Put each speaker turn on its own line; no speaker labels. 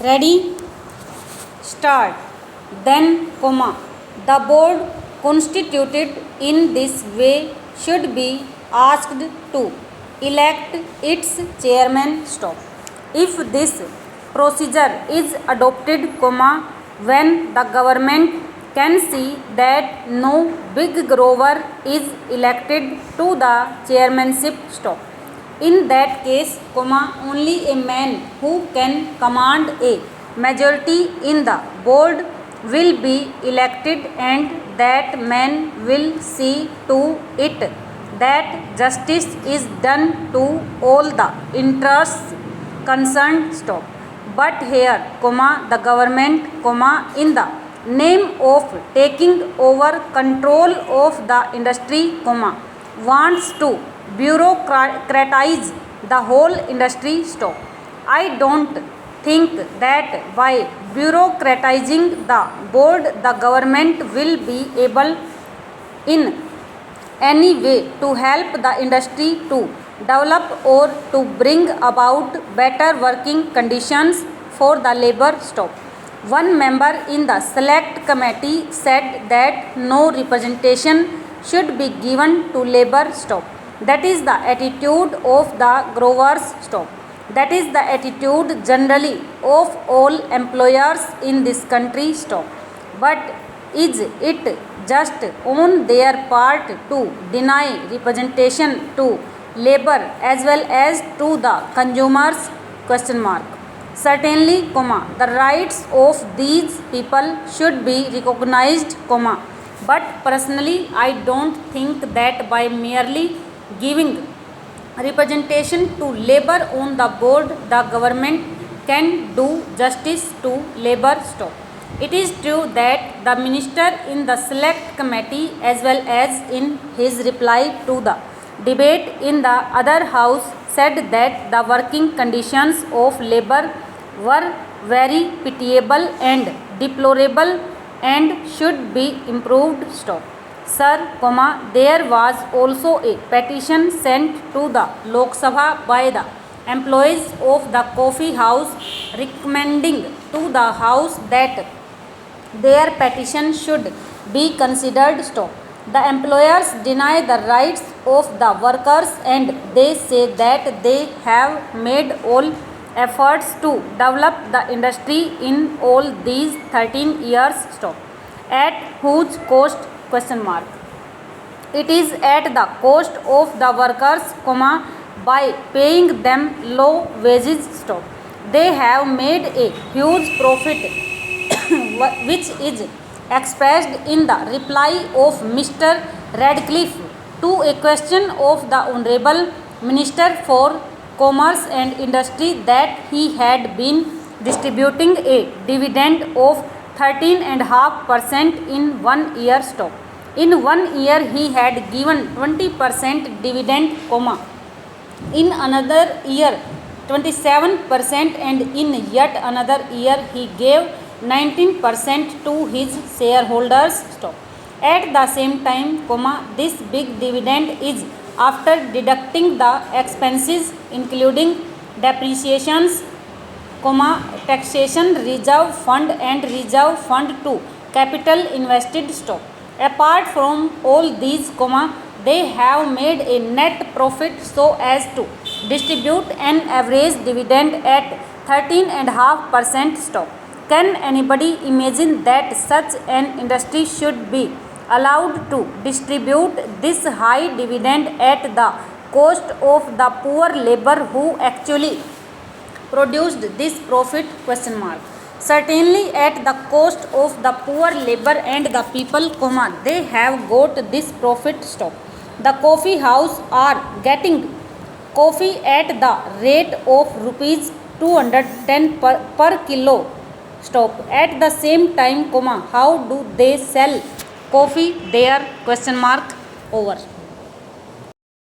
Ready? Start. Then, the board constituted in this way should be asked to elect its chairman. Stop. If this procedure is adopted, when the government can see that no big grower is elected to the chairmanship. Stop. In that case, only a man who can command a majority in the board will be elected, and that man will see to it that justice is done to all the interests concerned. Stop. But here, the government, in the name of taking over control of the industry, wants to bureaucratize the whole industry. Stop. I don't think that by bureaucratizing the board, the government will be able in any way to help the industry to develop or to bring about better working conditions for the labor. Stop. One member in the select committee said that no representation should be given to labor. Stop. That is the attitude of the growers. Stop. That is the attitude generally of all employers in this country. Stop. But is it just on their part to deny representation to labor as well as to the consumers? Question mark. Certainly, the rights of these people should be recognized, but personally I don't think that by merely giving representation to labor on the board, the government can do justice to labor. Stop. It is true that the minister in the select committee as well as in his reply to the debate in the other house said that the working conditions of labor were very pitiable and deplorable and should be improved. Stop. Sir, there was also a petition sent to the Lok Sabha by the employees of the coffee house recommending to the house that their petition should be considered. Stop. The employers deny the rights of the workers and they say that they have made all efforts to develop the industry in all these 13 years. Stop. At whose cost? Question mark. It is at the cost of the workers, by paying them low wages. Stop. They have made a huge profit which is expressed in the reply of Mr. Radcliffe to a question of the Honorable Minister for Commerce and Industry that he had been distributing a dividend of 13.5% in 1 year. Stop. In 1 year he had given 20% dividend, in another year 27%, and in yet another year he gave 19% to his shareholders. Stop. At the same time, this big dividend is after deducting the expenses including depreciations, taxation, reserve fund and reserve fund to capital invested. Stop. Apart from all these, they have made a net profit so as to distribute an average dividend at 13.5%. Stop. Can anybody imagine that such an industry should be allowed to distribute this high dividend at the cost of the poor labor who actually produced this profit? Question mark. Certainly at the cost of the poor labor and the people, they have got this profit. Stop. The coffee house are getting coffee at the rate of rupees 210 per kilo. Stop. At the same time, how do they sell coffee there? Question mark. Over.